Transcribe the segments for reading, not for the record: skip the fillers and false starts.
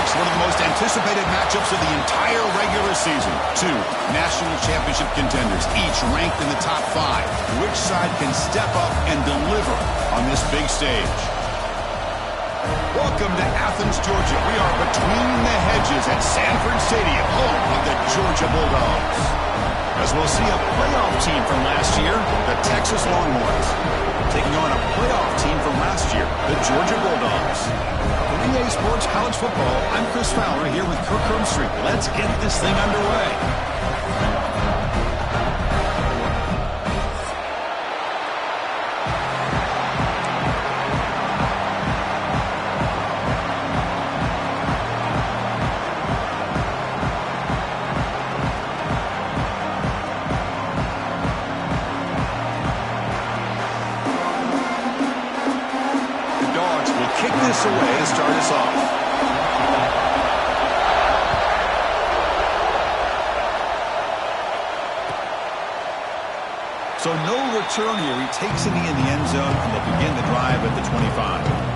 folks, one of the most anticipated matchups of the entire regular season. Two national championship contenders, each ranked in the top 5. Which side can step up and deliver on this big stage? Welcome to Athens, Georgia. We are between the hedges at Sanford Stadium, home of the Georgia Bulldogs. As we'll see a playoff team from last year, the Texas Longhorns, taking on a playoff team from last year, the Georgia Bulldogs. For EA Sports College Football, I'm Chris Fowler here with Kirk Herbstreit. Let's get this thing underway. Kick this away to start us off. So no return here. He takes it in the end zone, and they'll begin the drive at the 25.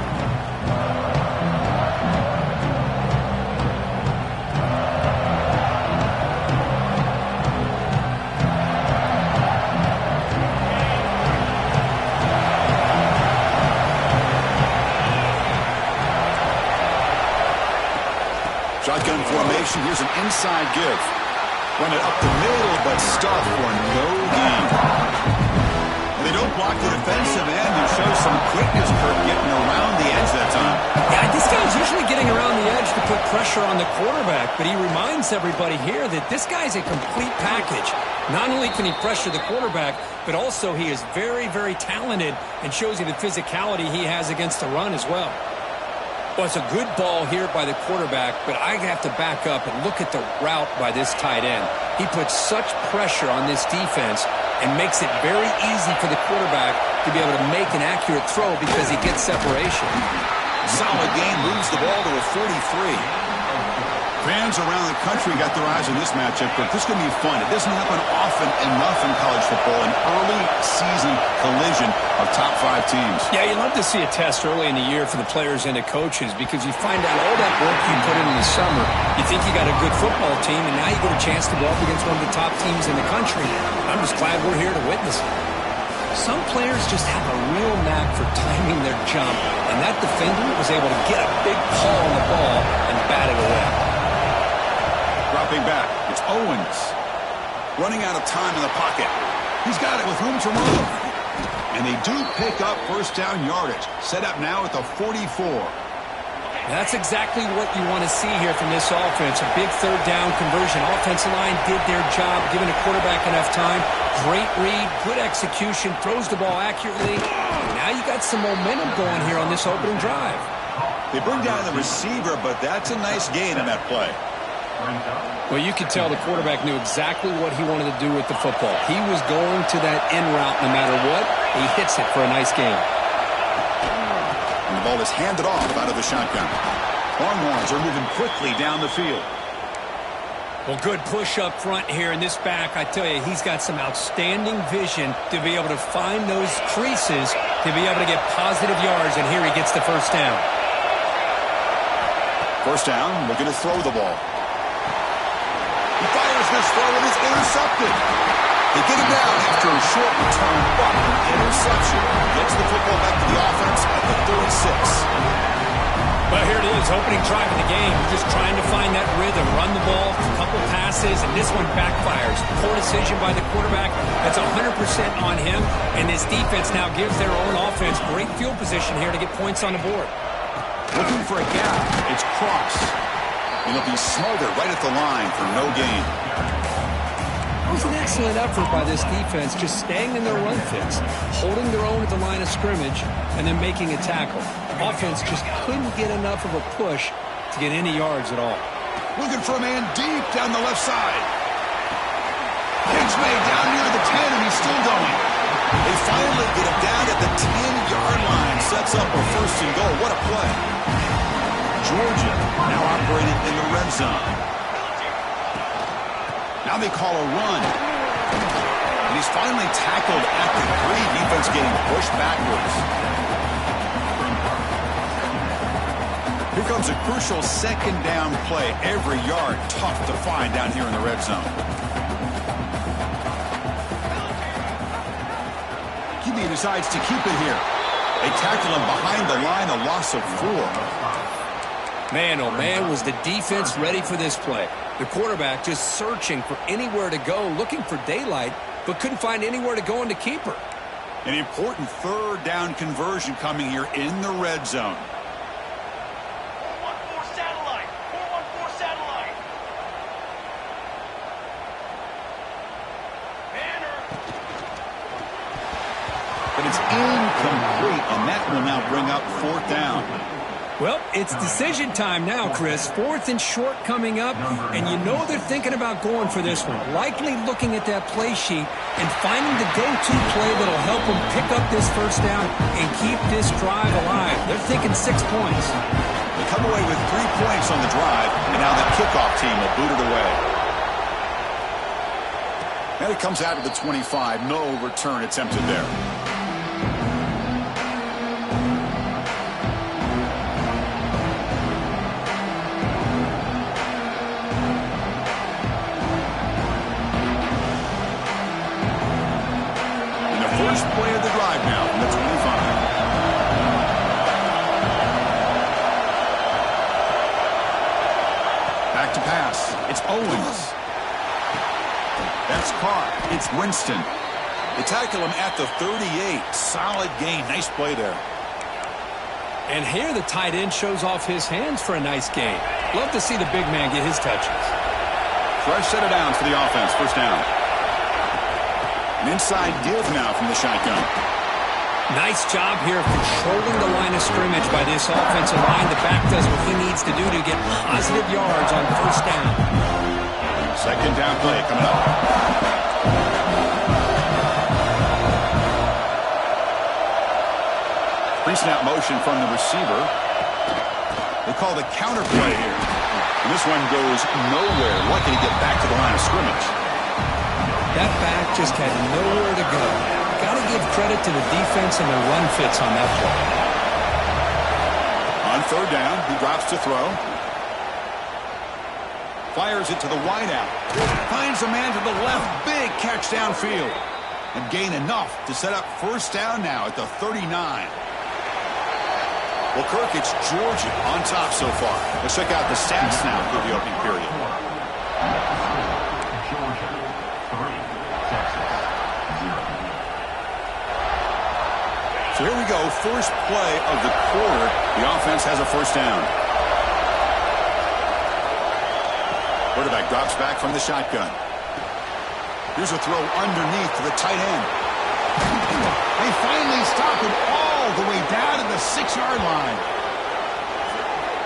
Shotgun formation. Here's an inside give. Run it up the middle, but stuffed for no gain. They don't block the defensive end and show some quickness, Kirk, getting around the edge that time. Yeah, this guy's usually getting around the edge to put pressure on the quarterback, but he reminds everybody here that this guy's a complete package. Not only can he pressure the quarterback, but also he is very, very talented and shows you the physicality he has against the run as well. Well, it's a good ball here by the quarterback, but I have to back up and look at the route by this tight end. He puts such pressure on this defense and makes it very easy for the quarterback to be able to make an accurate throw because he gets separation. Solid gain, moves the ball to a 43. Fans around the country got their eyes on this matchup, but this is going to be fun. It doesn't happen often enough in college football, an early season collision of top 5 teams. Yeah, you love to see a test early in the year for the players and the coaches because you find out all that work you put in the summer. You think you got a good football team, and now you get a chance to go up against one of the top teams in the country. I'm just glad we're here to witness it. Some players just have a real knack for timing their jump, and that defender was able to get a big paw on the ball and bat it away. Dropping back, it's Owens. Running out of time in the pocket. He's got it with room to move. And they do pick up first down yardage. Set up now at the 44. That's exactly what you want to see here from this offense. A big third down conversion. Offensive line did their job, giving the quarterback enough time. Great read, good execution, throws the ball accurately. Now you got some momentum going here on this opening drive. They bring down the receiver, but that's a nice gain in that play. Well, you could tell the quarterback knew exactly what he wanted to do with the football. He was going to that end route no matter what. He hits it for a nice gain. And the ball is handed off out of the shotgun. Longhorns are moving quickly down the field. Well, good push up front here in this back. I tell you, he's got some outstanding vision to be able to find those creases, to be able to get positive yards, and here he gets the first down. First down, looking to throw the ball. He fires this throw and it's intercepted. They get him down after a short return, but an interception gets the football back to the offense at the 36. Well, here it is, opening drive of the game. Just trying to find that rhythm, run the ball, a couple passes, and this one backfires. Poor decision by the quarterback. That's 100% on him, and this defense now gives their own offense great field position here to get points on the board. Looking for a gap. It's Cross. And he'll be smothered right at the line for no gain. It was an excellent effort by this defense, just staying in their run fits, holding their own at the line of scrimmage, and then making a tackle. Offense just couldn't get enough of a push to get any yards at all. Looking for a man deep down the left side. Catch made down near the 10, and he's still going. They finally get him down at the 10-yard line. Sets up a first and goal. What a play. Georgia now operating in the red zone. Now they call a run. And he's finally tackled at the 3. Defense getting pushed backwards. comes a crucial second down play. Every yard tough to find down here in the red zone. QB decides to keep it here. They tackle him behind the line, a loss of 4. Man, oh man, was the defense ready for this play. The quarterback just searching for anywhere to go, looking for daylight, but couldn't find anywhere to go in the keeper. An important third down conversion coming here in the red zone. 414 satellite. 414 satellite. Banner. But it's incomplete, and that will now bring up 4th down. Well, it's decision time now, Chris. 4th and short coming up, and you know they're thinking about going for this one. Likely looking at that play sheet and finding the go-to play that'll help them pick up this first down and keep this drive alive. They're thinking 6 points. They come away with 3 points on the drive, and now the kickoff team will boot it away. And it comes out of the 25. No return attempted there. First play of the drive now from the 25. Back to pass. It's Owens. That's caught. It's Winston. They tackle him at the 38. Solid gain. Nice play there. And here the tight end shows off his hands for a nice gain. Love to see the big man get his touches. Fresh set of downs for the offense. First down. An inside give now from the shotgun. Nice job here of controlling the line of scrimmage by this offensive line. The back does what he needs to do to get positive yards on first down. Second down play coming up. Pre-snap motion from the receiver. They call the counter play here. And this one goes nowhere. Lucky to get back to the line of scrimmage. That back just had nowhere to go. Got to give credit to the defense and the run fits on that play. On third down, he drops to throw. Fires it to the wideout. Finds a man to the left. Big catch downfield. And gain enough to set up first down now at the 39. Well, Kirk, it's Georgia on top so far. Let's check out the stats now for the opening period. So here we go, first play of the quarter. The offense has a first down. Quarterback drops back from the shotgun. Here's a throw underneath to the tight end. They finally stop him all the way down to the 6-yard line.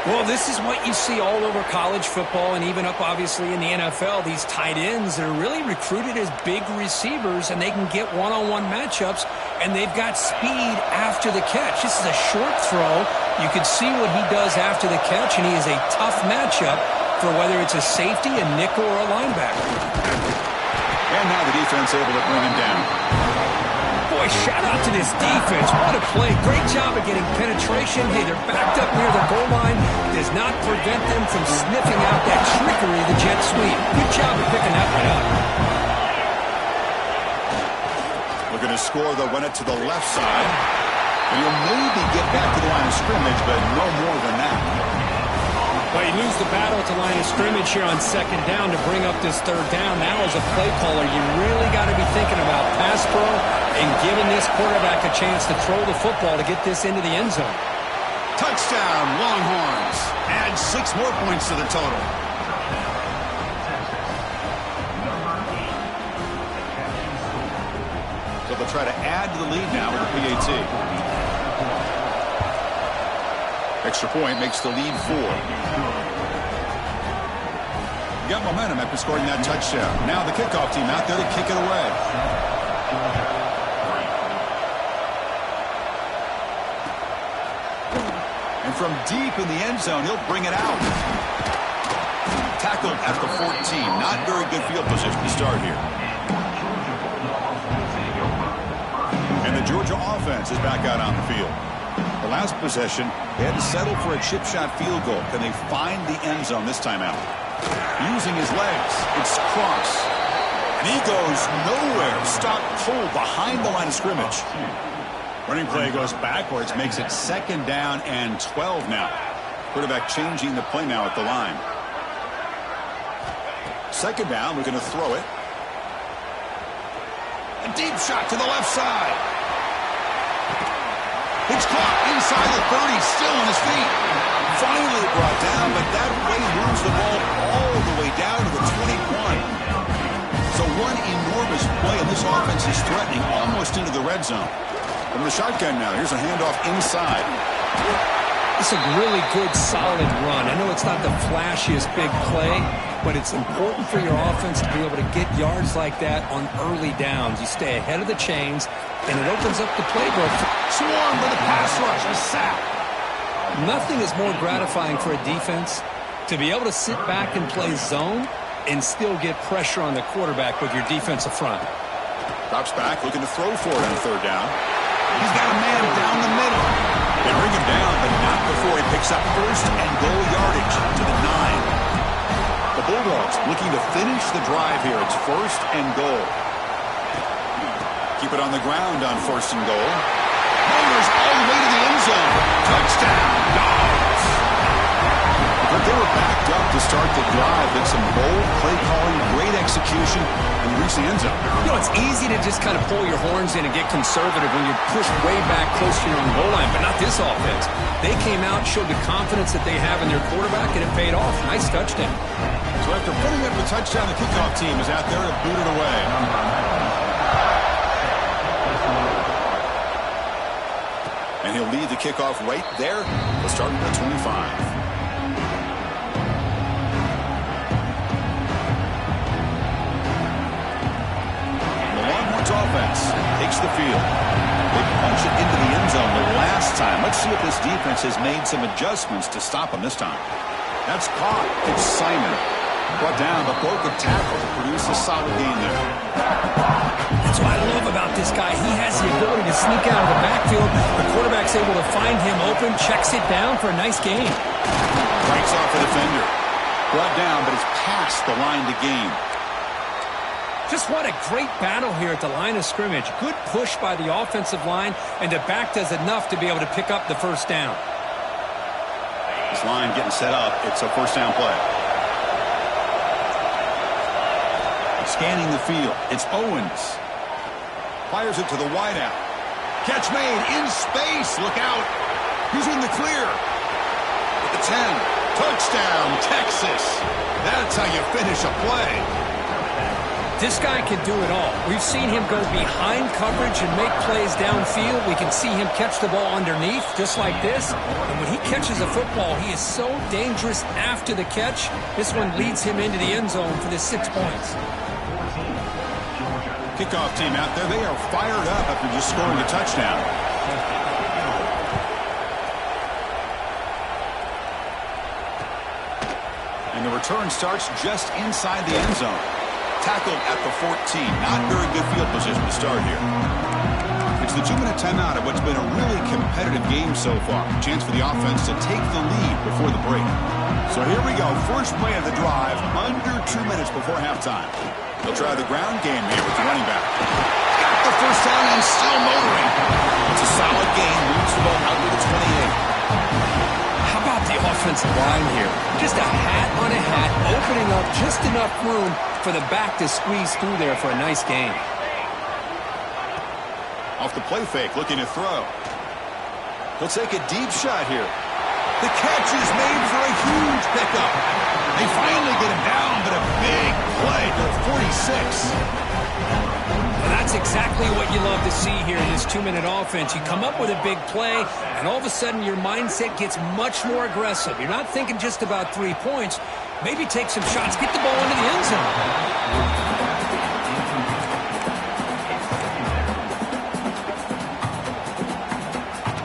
Well, this is what you see all over college football and even up, obviously, in the NFL. These tight ends that are really recruited as big receivers, and they can get one-on-one matchups, and they've got speed after the catch. This is a short throw. You can see what he does after the catch, and he is a tough matchup for whether it's a safety, a nickel, or a linebacker. And now the defense able to bring him down. Boy, shout out to this defense. What a play. Great job of getting penetration. Hey, they're backed up near the goal line. Does not prevent them from sniffing out that trickery of the jet sweep. Good job of picking that one up. Looking to score, they'll run it to the left side. And he'll maybe get back to the line of scrimmage, but no more than that. Well, you lose the battle at the line of scrimmage here on second down to bring up this third down. Now, as a play caller, you really got to be thinking about pass pro and giving this quarterback a chance to throw the football to get this into the end zone. Touchdown, Longhorns. Add 6 more points to the total. So they'll try to add to the lead now with the PAT. Extra point makes the lead 4. Got momentum after scoring that touchdown. Now the kickoff team out there to kick it away. And from deep in the end zone, he'll bring it out. Tackled at the 14. Not very good field position to start here. And the Georgia offense is back out on the field. The last possession, they had to settle for a chip shot field goal. Can they find the end zone this time out? Using his legs, it's Cross. And he goes nowhere. Stop pulled behind the line of scrimmage. Running play goes backwards, makes it 2nd down and 12 now. Quarterback changing the play now at the line. 2nd down, we're going to throw it. A deep shot to the left side. It's caught inside the 30, still on his feet. Finally brought down, but that way moves the ball all the way down to the 21. So one enormous play, and this offense is threatening almost into the red zone. From the shotgun now, here's a handoff inside. It's a really good, solid run. I know it's not the flashiest big play, but it's important for your offense to be able to get yards like that on early downs. You stay ahead of the chains, and it opens up the playbook. Swarm for the pass rush, a sack. Nothing is more gratifying for a defense to be able to sit back and play zone and still get pressure on the quarterback with your defensive front. Drops back, looking to throw for it on 3rd down. He's got a man down the middle. They bring him down, but not before he picks up 1st and goal yardage to the 9. The Bulldogs looking to finish the drive here. It's 1st and goal. Keep it on the ground on 1st and goal. Motors all the way to the end zone. Touchdown, Dogs. But they were backed up to start the drive. Then some bold play calling, great execution, and reach the end zone. You know, it's easy to just kind of pull your horns in and get conservative when you're pushed way back close to your own goal line, but not this offense. They came out, showed the confidence that they have in their quarterback, and it paid off. Nice touchdown. So after putting up the touchdown, the kickoff team is out there to boot it away. And he'll lead the kickoff right there. We'll start at the 25. Offense takes the field. They punch it into the end zone the last time. Let's see if this defense has made some adjustments to stop them this time. That's caught. It's Simon. Brought down, but broke a tackle to produce a solid gain there. That's what I love about this guy. He has the ability to sneak out of the backfield. The quarterback's able to find him open, checks it down for a nice gain. Breaks off the defender. Brought down, but it's past the line to gain. Just what a great battle here at the line of scrimmage. Good push by the offensive line, and the back does enough to be able to pick up the 1st down. This line getting set up. It's a 1st down play. Scanning the field. It's Owens. Fires it to the wideout. Catch made in space. Look out. He's in the clear. At the 10. Touchdown, Texas. That's how you finish a play. This guy can do it all. We've seen him go behind coverage and make plays downfield. We can see him catch the ball underneath, just like this. And when he catches a football, he is so dangerous after the catch. This one leads him into the end zone for the 6 points. Kickoff team out there. They are fired up after just scoring a touchdown. And the return starts just inside the end zone. Tackled at the 14. Not very good field position to start here. It's the 2-minute timeout of what's been a really competitive game so far. Chance for the offense to take the lead before the break. So here we go. First play of the drive, under 2 minutes before halftime. They'll try the ground game here with the running back. Got the 1st down and still motoring. It's a solid gain. Moves the ball out to the 28. How about the offensive line here? Just a hat on a hat, opening up just enough room for the back to squeeze through there for a nice gain. Off the play fake, looking to throw. He'll take a deep shot here. The catch is made for a huge pickup. They finally get him down, but a big play to the 46. And that's exactly what you love to see here in this 2-minute offense. You come up with a big play, and all of a sudden your mindset gets much more aggressive. You're not thinking just about 3 points. Maybe take some shots, get the ball into the end zone.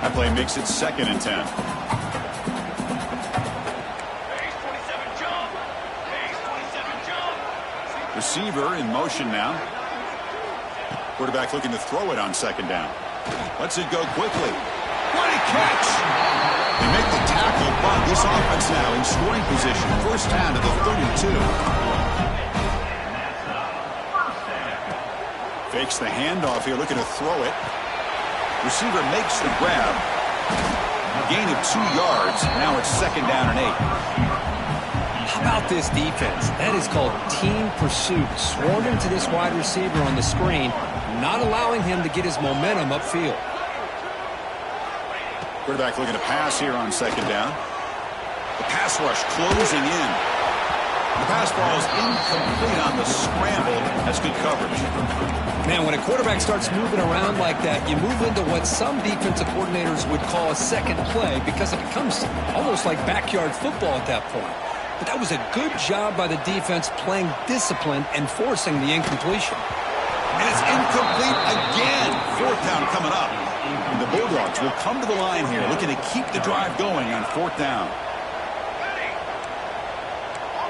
That play makes it 2nd and 10. Receiver in motion now. Quarterback looking to throw it on 2nd down. Lets it go quickly. What a catch! They make the tackle, but this offense now in scoring position. First down to the 32. Fakes the handoff here, looking to throw it. Receiver makes the grab. A gain of 2 yards. Now it's second down and 8. How about this defense? That is called team pursuit. Swarmed into this wide receiver on the screen, not allowing him to get his momentum upfield. Quarterback looking to pass here on second down. The pass rush closing in. The pass ball is incomplete on the scramble. That's good coverage. Man, when a quarterback starts moving around like that, you move into what some defensive coordinators would call a second play because it becomes almost like backyard football at that point. But that was a good job by the defense playing discipline and forcing the incompletion. And it's incomplete again. Fourth down coming up. And the Bulldogs will come to the line here, looking to keep the drive going on fourth down.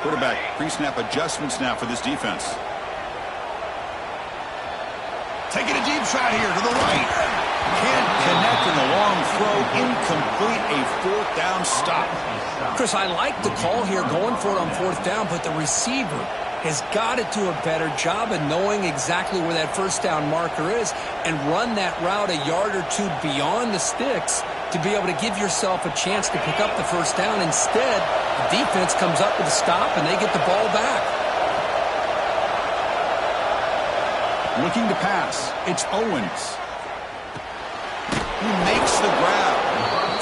Quarterback pre-snap adjustments now for this defense. Taking a deep shot here to the right. Can't connect in the long throw. Incomplete, a fourth down stop. Chris, I like the call here going for it on fourth down, but the receiver has got to do a better job of knowing exactly where that first down marker is and run that route a yard or two beyond the sticks to be able to give yourself a chance to pick up the first down. Instead, the defense comes up with a stop and they get the ball back. Looking to pass. It's Owens. He makes the grab.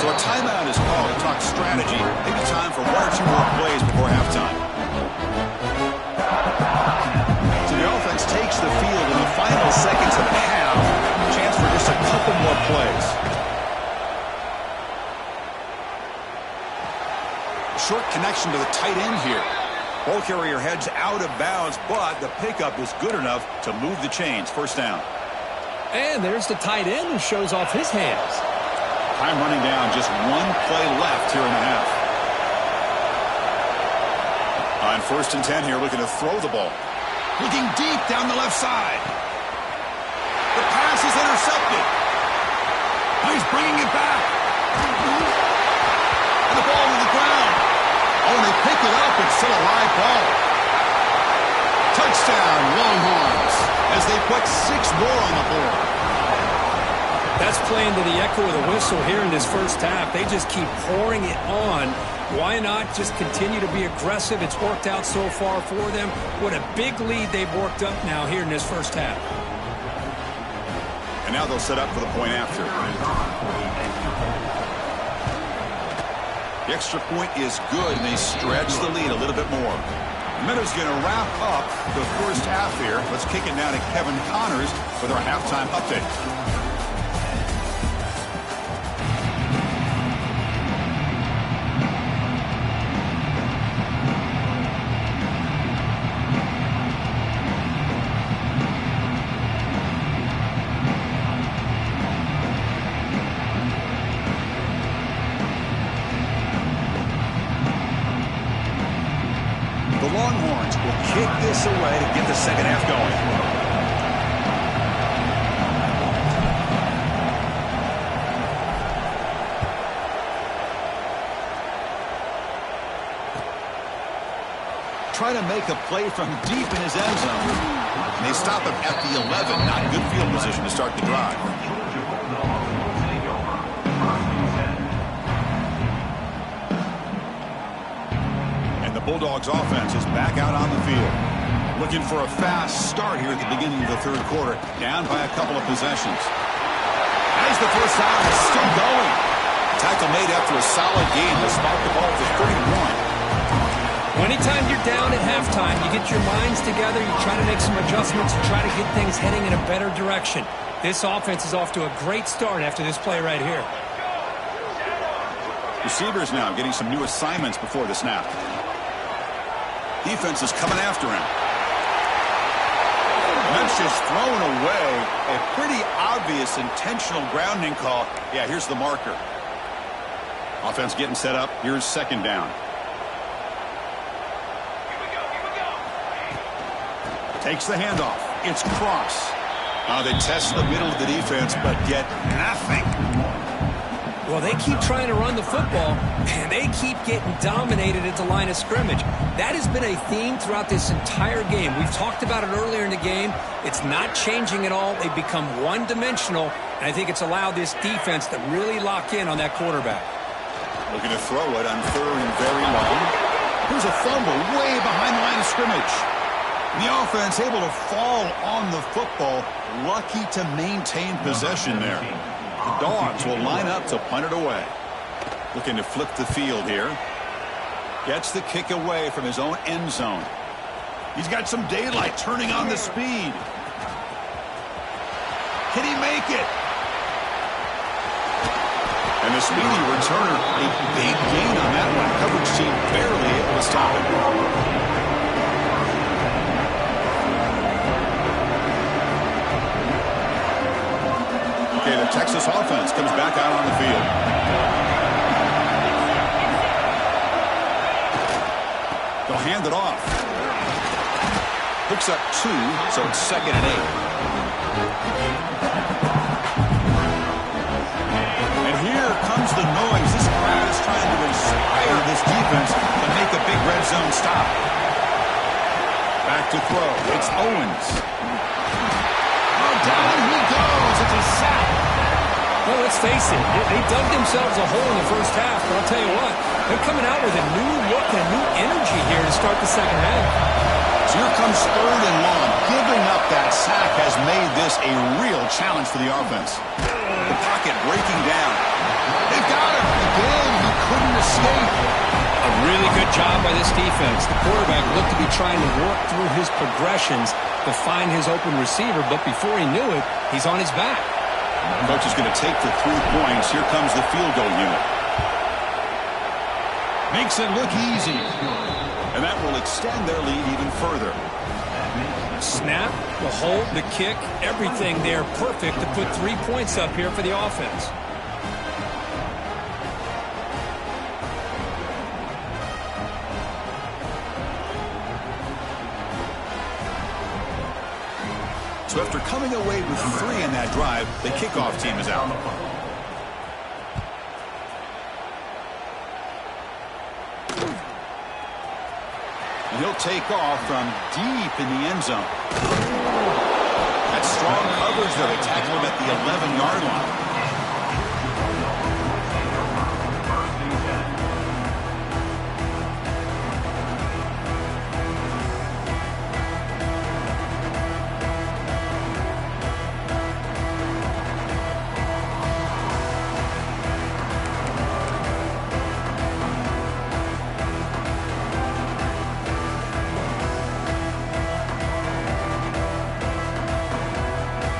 So a timeout is called to talk strategy. Maybe time for 1 or 2 more plays before halftime. So the offense takes the field in the final seconds of the half. Chance for just a couple more plays. Short connection to the tight end here. Ball carrier heads out of bounds, but the pickup is good enough to move the chains. First down. And there's the tight end who shows off his hands. Time running down, just 1 play left here in the half. On first and 10 here, looking to throw the ball. Looking deep down the left side. The pass is intercepted. He's bringing it back. And the ball to the ground. Oh, and they pick it up. It's still a live ball. Touchdown, Longhorns, as they put 6 more on the board. That's playing to the echo of the whistle here in this first half. They just keep pouring it on. Why not just continue to be aggressive? It's worked out so far for them. What a big lead they've worked up now here in this first half. And now they'll set up for the point after. The extra point is good, and they stretch the lead a little bit more. Meadows going to wrap up the first half here. Let's kick it now to Kevin Connors with our halftime update. The Longhorns will kick this away to get the second half going. Trying to make a play from deep in his end zone. And they stop him at the 11. Not good field position to start the drive. Bulldogs offense is back out on the field. Looking for a fast start here at the beginning of the third quarter. Down by a couple of possessions. As the first down is still going. Tackle made after a solid gain to spot the ball to 31. Anytime you're down at halftime, you get your minds together, you try to make some adjustments, you try to get things heading in a better direction. This offense is off to a great start after this play right here. Receivers now getting some new assignments before the snap. Defense is coming after him. And that's just thrown away. A pretty obvious intentional grounding call. Yeah, here's the marker. Offense getting set up. Here's second down. Takes the handoff. It's Cross. They test the middle of the defense, but get nothing. Well, they keep trying to run the football, and they keep getting dominated at the line of scrimmage. That has been a theme throughout this entire game. We've talked about it earlier in the game. It's not changing at all. They've become one-dimensional, and I think it's allowed this defense to really lock in on that quarterback. Looking to throw it on 3rd and very long. Here's a fumble way behind the line of scrimmage. The offense able to fall on the football. Lucky to maintain possession there. The Dogs will line up to punt it away. Looking to flip the field here. Gets the kick away from his own end zone. He's got some daylight turning on the speed. Can he make it? And the speedy returner, a big gain on that one. Coverage team barely able to stop it. Okay, the Texas offense comes back out on the field. They'll hand it off. Picks up 2, so it's 2nd and 8. And here comes the noise. This crowd is trying to inspire this defense to make a big red zone stop. Back to throw. It's Owens. Oh, down he goes. It's a sack. Well, let's face it, they dug themselves a hole in the first half, but I'll tell you what, they're coming out with a new look and a new energy here to start the second half. So here comes 3rd and long. Giving up that sack has made this a real challenge for the offense. The pocket breaking down. They've got him. Again, he couldn't escape. A really good job by this defense. The quarterback looked to be trying to work through his progressions to find his open receiver, but before he knew it, he's on his back. Coach is going to take the 3 points. Here comes the field goal unit. Makes it look easy. And that will extend their lead even further. Snap, the hold, the kick, everything there perfect to put 3 points up here for the offense. So after coming away with 3 in that drive, the kickoff team is out. And he'll take off from deep in the end zone. That's strong coverage though. They tackle him at the 11-yard line.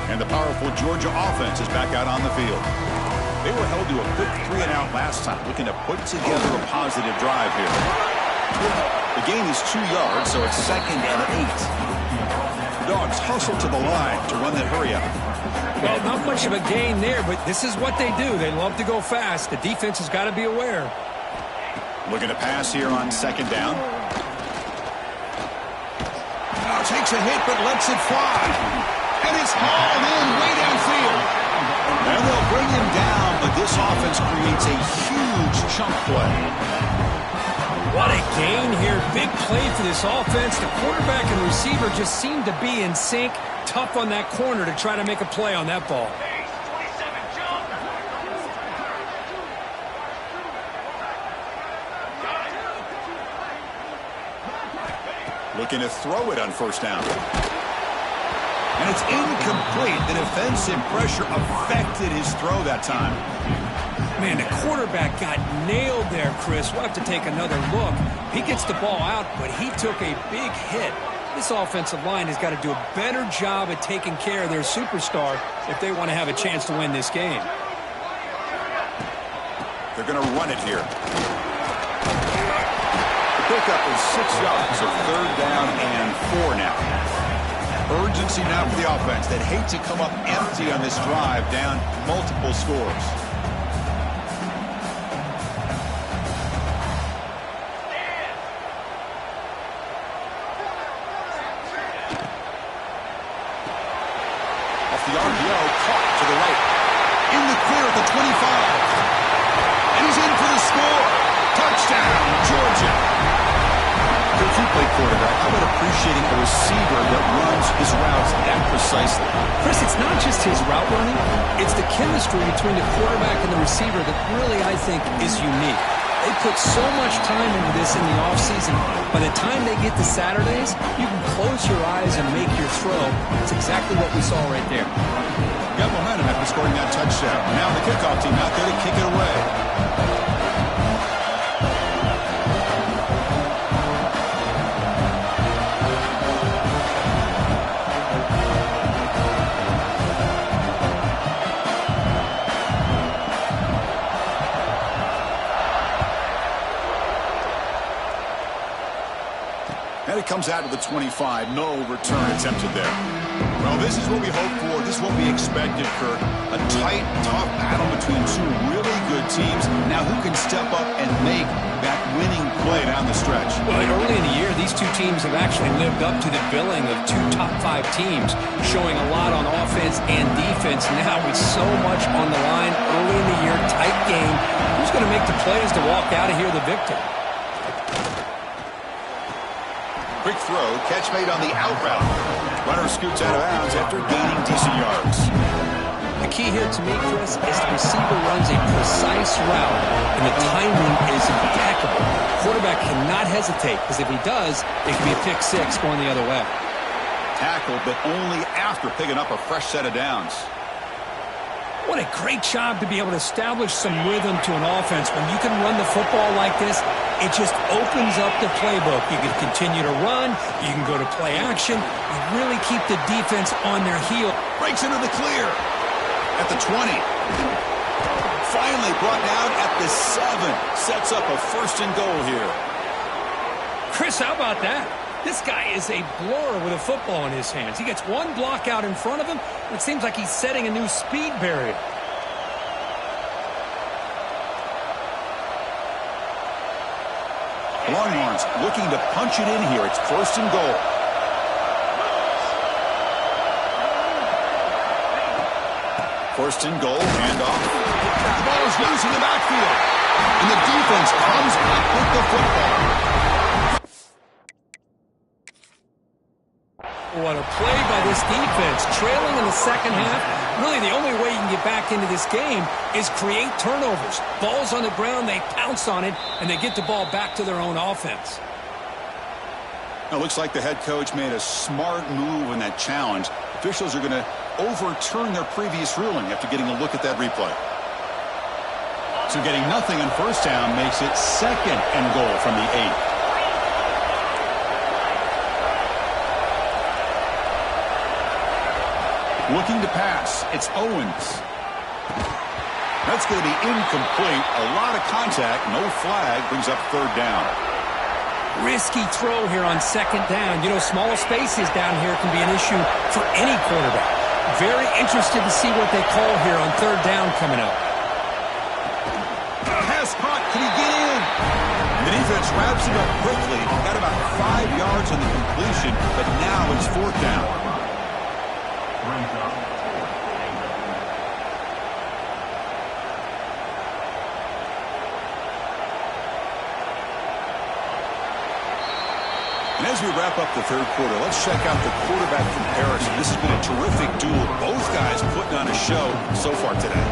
And the powerful Georgia offense is back out on the field. They were held to a quick 3-and-out last time, looking to put together a positive drive here. The gain is 2 yards, so it's 2nd and 8. The Dogs hustle to the line to run that hurry up. Well, not much of a gain there, but this is what they do. They love to go fast. The defense has got to be aware. Looking to pass here on 2nd down. Now takes a hit, but lets it fly. And it's hauled in way downfield. And they'll bring him down, but this offense creates a huge chunk play. What a gain here. Big play for this offense. The quarterback and receiver just seem to be in sync. Tough on that corner to try to make a play on that ball. Looking to throw it on 1st down. And it's incomplete. The defensive pressure affected his throw that time. Man, the quarterback got nailed there, Chris. We'll have to take another look. He gets the ball out, but he took a big hit. This offensive line has got to do a better job at taking care of their superstar if they want to have a chance to win this game. They're going to run it here. The pickup is 6 yards, so 3rd down and 4 now. Urgency now for the offense. They'd hate to come up empty on this drive, down multiple scores. Off the RPO, caught to the right. In the clear at the 25. appreciating a receiver that runs his routes that precisely. Chris, it's not just his route running. It's the chemistry between the quarterback and the receiver that really, I think, is unique. They put so much time into this in the offseason. By the time they get to Saturdays, you can close your eyes and make your throw. It's exactly what we saw right there. Got momentum after scoring that touchdown. Now the kickoff team out there to kick it away. And it comes out to the 25. No return attempted there. Well, this is what we hoped for. This is what we expected, Kirk. A tight, tough battle between two really good teams. Now who can step up and make that winning play down the stretch? Well, early in the year, these two teams have actually lived up to the billing of two top 5 teams, showing a lot on offense and defense. Now with so much on the line early in the year, tight game, who's going to make the plays to walk out of here the victor? Quick throw, catch made on the out route. Runner scoots out of bounds after gaining decent yards. The key here to me, Chris, is the receiver runs a precise route, and the timing is impeccable. Quarterback cannot hesitate, because if he does, it could be a pick 6 going the other way. Tackled, but only after picking up a fresh set of downs. What a great job to be able to establish some rhythm to an offense. When you can run the football like this, it just opens up the playbook. You can continue to run. You can go to play action. You really keep the defense on their heel. Breaks into the clear at the 20. Finally brought down at the 7. Sets up a 1st and goal here. Chris, how about that? This guy is a blower with a football in his hands. He gets one block out in front of him, and it seems like he's setting a new speed barrier. Longhorns looking to punch it in here. It's 1st and goal. First and goal, handoff. The ball is loose in the backfield. And the defense comes up with the football. What a play by this defense. Trailing in the second half. Really, the only way you can get back into this game is create turnovers. Ball's on the ground, they pounce on it, and they get the ball back to their own offense. It looks like the head coach made a smart move in that challenge. Officials are going to overturn their previous ruling after getting a look at that replay. So getting nothing on 1st down makes it 2nd and goal from the 8. Looking to pass. It's Owens. That's going to be incomplete. A lot of contact. No flag. Brings up 3rd down. Risky throw here on 2nd down. You know, small spaces down here can be an issue for any quarterback. Very interested to see what they call here on 3rd down coming up. Pass caught. Can he get in? And the defense wraps it up quickly. Got about 5 yards on the completion, but now it's 4th down. And as we wrap up the 3rd quarter, let's check out the quarterback comparison. This has been a terrific duel. Both guys putting on a show so far today.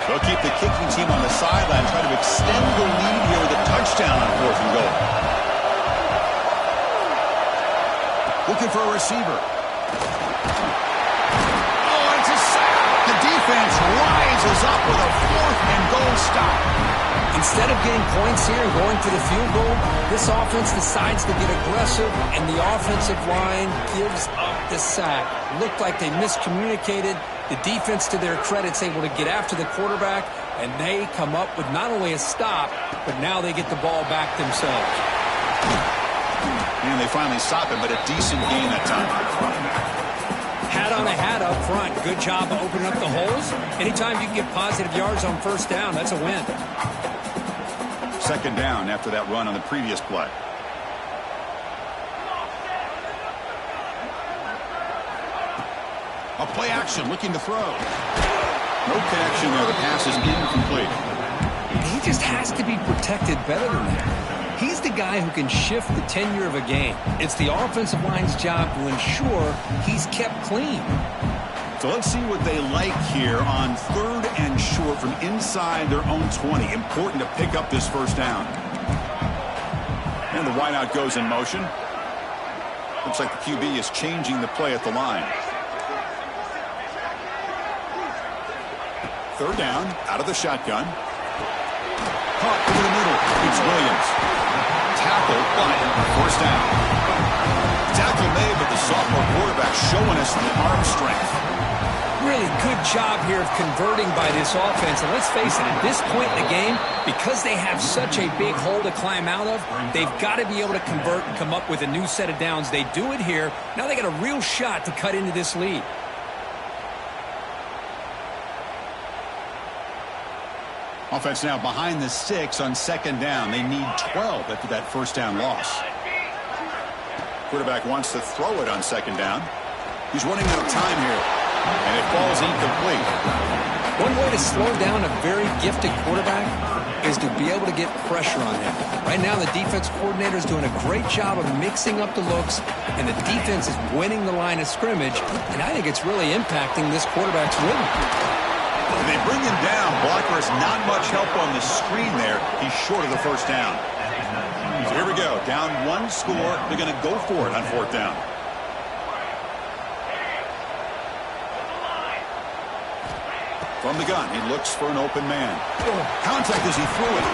They'll keep the kicking team on the sideline, try to extend the lead here with a touchdown on 4th and goal. Looking for a receiver. Oh, it's a sack. The defense rises up with a 4th and goal stop. Instead of getting points here and going for the field goal, this offense decides to get aggressive, and the offensive line gives up the sack. Looked like they miscommunicated. The defense, to their credit, is able to get after the quarterback, and they come up with not only a stop, but now they get the ball back themselves. And they finally stop him, but a decent gain that time. Hat on a hat up front. Good job of opening up the holes. Anytime you can get positive yards on 1st down, that's a win. 2nd down after that run on the previous play. A play action, looking to throw. No connection there. The pass is incomplete. He just has to be protected better than that. He's the guy who can shift the tenure of a game. It's the offensive line's job to ensure he's kept clean. So let's see what they like here on 3rd and short from inside their own 20. Important to pick up this first down. And the wideout goes in motion. Looks like the QB is changing the play at the line. 3rd down, out of the shotgun. Caught over the middle. It's Williams. Tackle, but first down. Tackle made, but the sophomore quarterback showing us the arm strength. Really good job here of converting by this offense. And let's face it, at this point in the game, because they have such a big hole to climb out of, they've got to be able to convert and come up with a new set of downs. They do it here. Now they got a real shot to cut into this lead. Offense now behind the 6 on 2nd down. They need 12 after that first down loss. Quarterback wants to throw it on 2nd down. He's running out of time here. And it falls incomplete. One way to slow down a very gifted quarterback is to be able to get pressure on him. Right now, the defense coordinator is doing a great job of mixing up the looks, and the defense is winning the line of scrimmage, and I think it's really impacting this quarterback's rhythm. And they bring him down. Blocker has not much help on the screen there. He's short of the first down. So here we go. Down 1 score. They're going to go for it on 4th down. From the gun, he looks for an open man. Contact as he threw it.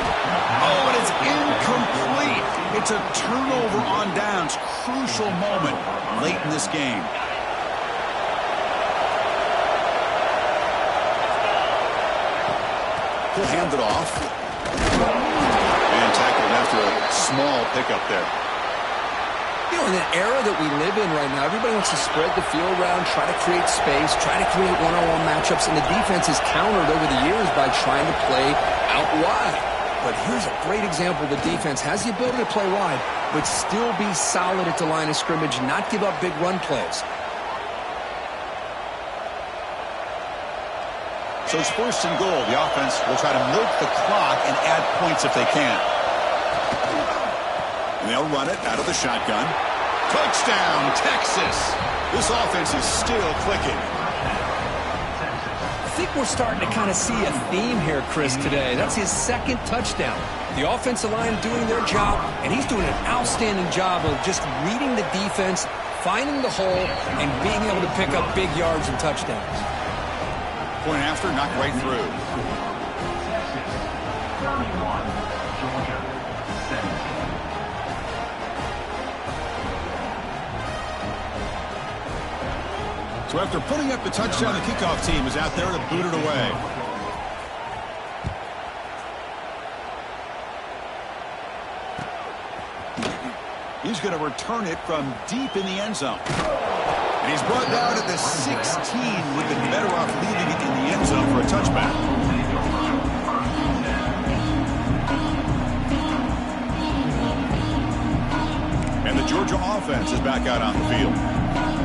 Oh, and it's incomplete. It's a turnover on downs. Crucial moment late in this game. He'll hand it off. And tackled after a small pickup there. You know, in the era that we live in right now, everybody wants to spread the field around, try to create space, try to create one-on-one matchups, and the defense is countered over the years by trying to play out wide. But here's a great example. The defense has the ability to play wide, but still be solid at the line of scrimmage, not give up big run plays. So it's 1st and goal. The offense will try to milk the clock and add points if they can. And they'll run it out of the shotgun. Touchdown, Texas. This offense is still clicking. I think we're starting to kind of see a theme here, Chris, today. That's his 2nd touchdown. The offensive line doing their job, and he's doing an outstanding job of just reading the defense, finding the hole, and being able to pick up big yards and touchdowns. Point after, knocked right through. So after putting up the touchdown, the kickoff team is out there to boot it away. He's going to return it from deep in the end zone. And he's brought down at the 16. Would have been better off leaving it in the end zone for a touchback. And the Georgia offense is back out on the field.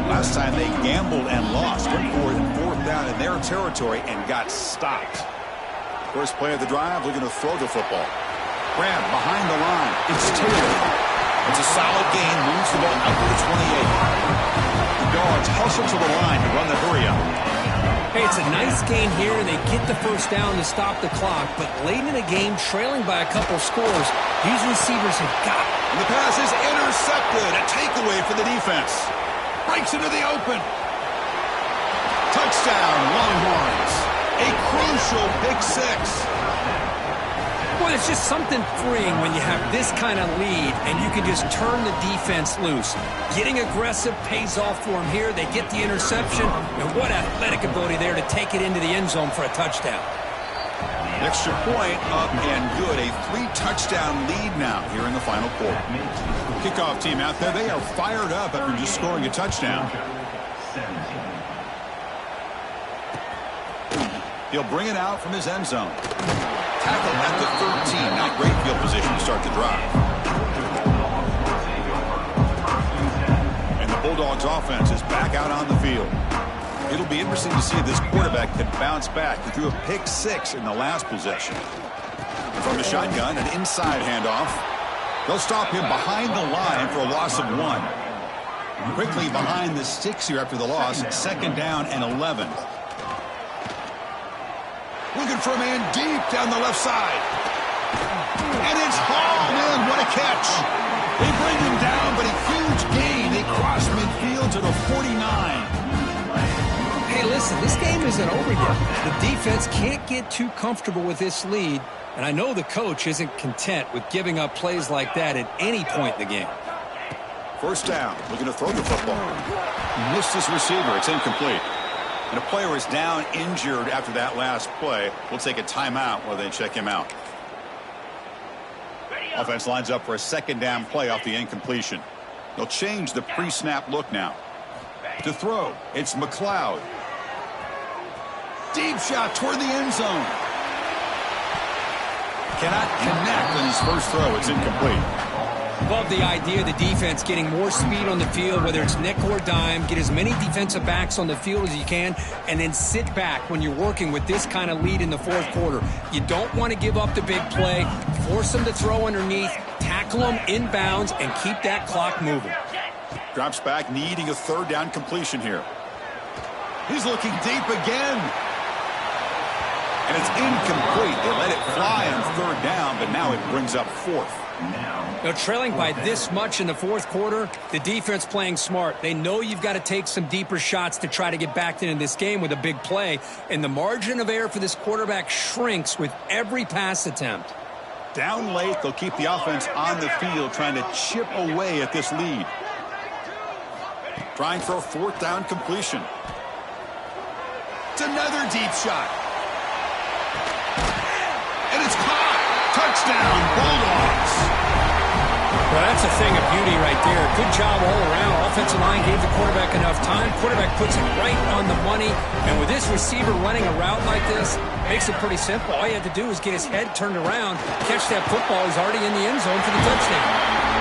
Last time they gambled and lost. Went for it in 4th down in their territory and got stopped. First play of the drive, looking to throw the football. Grab behind the line. It's Taylor. It's a solid gain. Moves the ball up to the 28. The Dogs hustle to the line to run the hurry up. Hey, it's a nice gain here, and they get the first down to stop the clock. But late in the game, trailing by a couple scores, these receivers have got it. And the pass is intercepted. A takeaway for the defense. Breaks into the open. Touchdown, Longhorns. A crucial pick 6. Boy, it's just something freeing when you have this kind of lead and you can just turn the defense loose. Getting aggressive pays off for them here. They get the interception, and what athletic ability there to take it into the end zone for a touchdown. Extra point up and good. A 3-touchdown lead now here in the final quarter. Kickoff team out there. They are fired up after just scoring a touchdown. He'll bring it out from his end zone. Tackle at the 13. Not great field position to start the drive. And the Bulldogs offense is back out on the field. It'll be interesting to see if this quarterback can bounce back. He threw a pick 6 in the last possession. From the shotgun, an inside handoff. They'll stop him behind the line for a loss of 1. Quickly behind the sticks here after the loss. 2nd down and 11. Looking for a man deep down the left side. And it's hauled in. What a catch. They bring him down, but a huge gain. They cross midfield to the 49. Hey, listen, this game isn't over yet. The defense can't get too comfortable with this lead, and I know the coach isn't content with giving up plays like that at any point in the game. 1st down, looking to throw the football. Missed his receiver. It's incomplete. And a player is down injured after that last play. We'll take a timeout while they check him out. Offense lines up for a 2nd down play off the incompletion. They'll change the pre-snap look now. To throw, it's McLeod. Deep shot toward the end zone. Cannot connect on his first throw. It's incomplete. Love the idea of the defense getting more speed on the field, whether it's nickel or dime. Get as many defensive backs on the field as you can, and then sit back when you're working with this kind of lead in the 4th quarter. You don't want to give up the big play. Force them to throw underneath, tackle them inbounds, and keep that clock moving. Drops back, needing a 3rd down completion here. He's looking deep again. And it's incomplete. They let it fly on 3rd down, but now it brings up 4th. Now, trailing by this much in the 4th quarter, the defense playing smart. They know you've got to take some deeper shots to try to get back into this game with a big play. And the margin of error for this quarterback shrinks with every pass attempt. Down late, they'll keep the offense on the field trying to chip away at this lead. Trying for a 4th down completion. It's another deep shot. And it's caught. Touchdown, Bulldogs. Well, that's a thing of beauty right there. Good job all around. Offensive line gave the quarterback enough time. Quarterback puts it right on the money. And with this receiver running a route like this, makes it pretty simple. All you have to do is get his head turned around, catch that football. He's already in the end zone for the touchdown.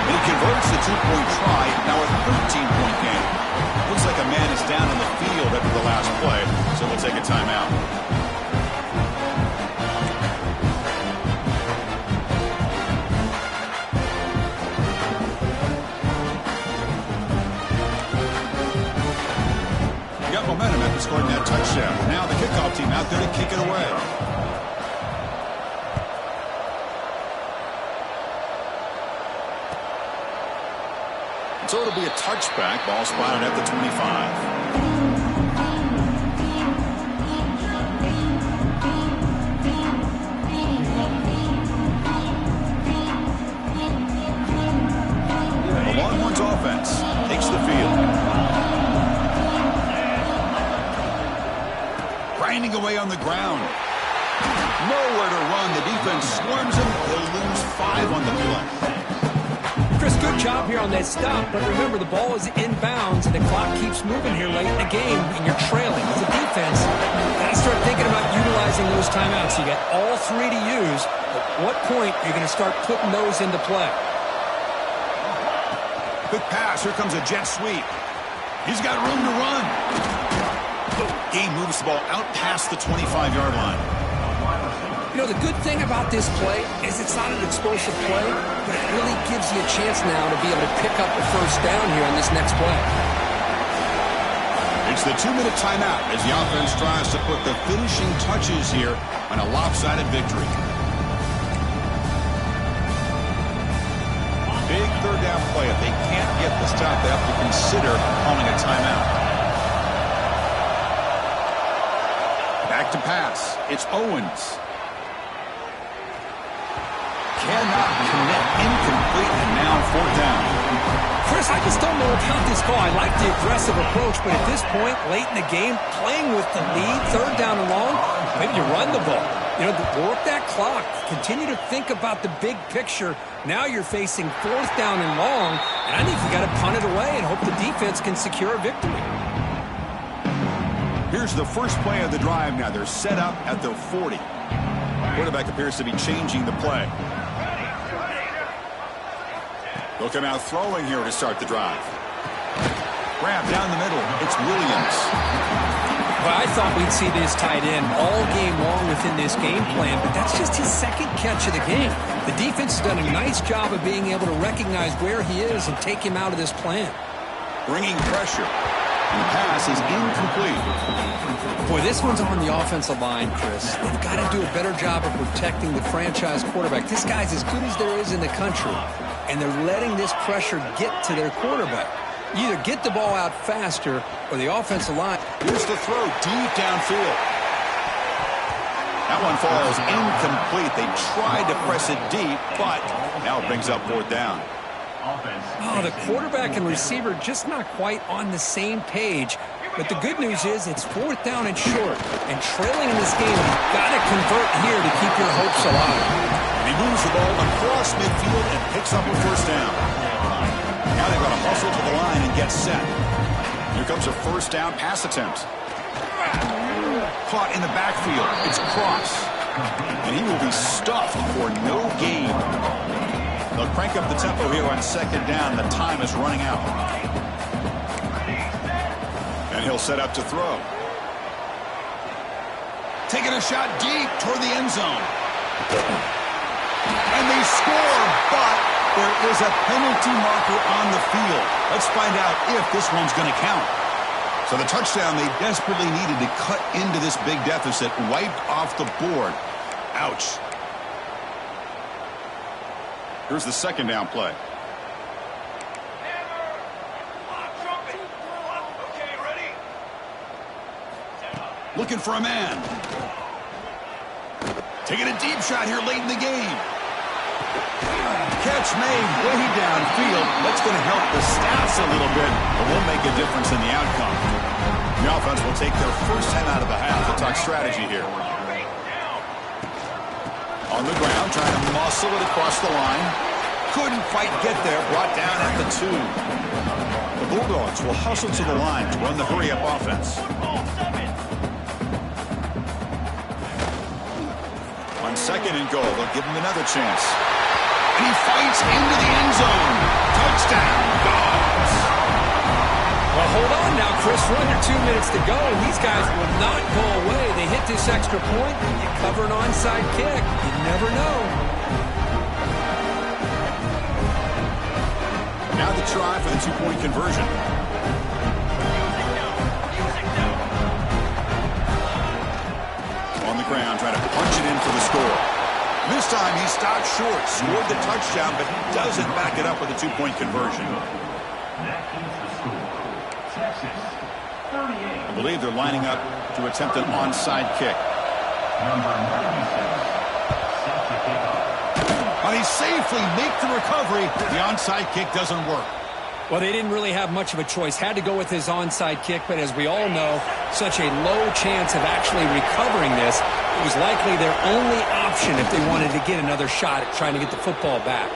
He converts the 2-point try. Now a 13-point game. Looks like a man is down in the field after the last play, so we'll take a timeout. Got momentum after scoring that touchdown. Now the kickoff team out there to kick it away. So it'll be a touchback. Ball spotted at the 25. The Longhorns offense takes the field. Grinding away on the ground. Nowhere to run. The defense swarms him. They'll lose 5 on the play. Chris, good job here on that stop, but remember the ball is inbounds and the clock keeps moving here late in the game and you're trailing. As a defense, you got to start thinking about utilizing those timeouts. You got all 3 to use. At what point are you going to start putting those into play? Quick pass. Here comes a jet sweep. He's got room to run. He moves the ball out past the 25-yard line. You know, the good thing about this play is it's not an explosive play, but it really gives you a chance now to be able to pick up the 1st down here on this next play. It's the 2-minute timeout as the offense tries to put the finishing touches here on a lopsided victory. Big 3rd down play. If they can't get the stop, they have to consider calling a timeout. Back to pass. It's Owens. Cannot connect. Incomplete, and now 4th down. Chris, I just don't know about this call. I like the aggressive approach, but at this point, late in the game, playing with the lead, 3rd down and long, maybe you run the ball. You know, work that clock. Continue to think about the big picture. Now you're facing 4th down and long, and I think you got to punt it away and hope the defense can secure a victory. Here's the first play of the drive now. They're set up at their 40. Quarterback appears to be changing the play. They'll come out throwing here to start the drive. Grab down the middle. It's Williams. Well, I thought we'd see this tight end all game long within this game plan, but that's just his second catch of the game. The defense has done a nice job of being able to recognize where he is and take him out of this plan. Bringing pressure. And the pass is incomplete. Boy, this one's on the offensive line, Chris. They've got to do a better job of protecting the franchise quarterback. This guy's as good as there is in the country, and they're letting this pressure get to their quarterback. You either get the ball out faster or the offensive line. Here's the throw deep downfield. That one falls incomplete. They tried to press it deep, but now it brings up fourth down. Oh, the quarterback and receiver just not quite on the same page. But the good news is it's fourth down and short. And trailing in this game, you've got to convert here to keep your hopes alive. And he moves the ball across midfield and picks up a first down. Now they've got to hustle to the line and get set. Here comes a first down pass attempt. Caught in the backfield. It's Cross. And he will be stuffed for no gain. They'll crank up the tempo here on second down. The time is running out. And he'll set up to throw. Taking a shot deep toward the end zone. And they score, but there is a penalty marker on the field. Let's find out if this one's going to count. So the touchdown they desperately needed to cut into this big deficit wiped off the board. Ouch. Here's the second down play. Looking for a man. Taking a deep shot here late in the game. Catch made way downfield. That's going to help the stats a little bit, but won't make a difference in the outcome. The offense will take their first 10 out of the half. We'll talk strategy here. On the ground, trying to muscle it across the line. Couldn't quite get there. Brought down at the 2. The Bulldogs will hustle to the line to run the hurry-up offense. On second and goal, they'll give him another chance. And he fights into the end zone. Touchdown, Dogs. Well, hold on now, Chris. We're under 2 minutes to go, and these guys will not go away. They hit this extra point. You cover an onside kick. You never know. Now the try for the two-point conversion. On the ground, trying to punch it in for the score. This time he stopped short, scored the touchdown, but doesn't back it up with a two-point conversion. I believe they're lining up to attempt an onside kick. And he safely makes the recovery. The onside kick doesn't work. Well, they didn't really have much of a choice. Had to go with his onside kick, but as we all know, such a low chance of actually recovering this. It was likely their only option if they wanted to get another shot at trying to get the football back.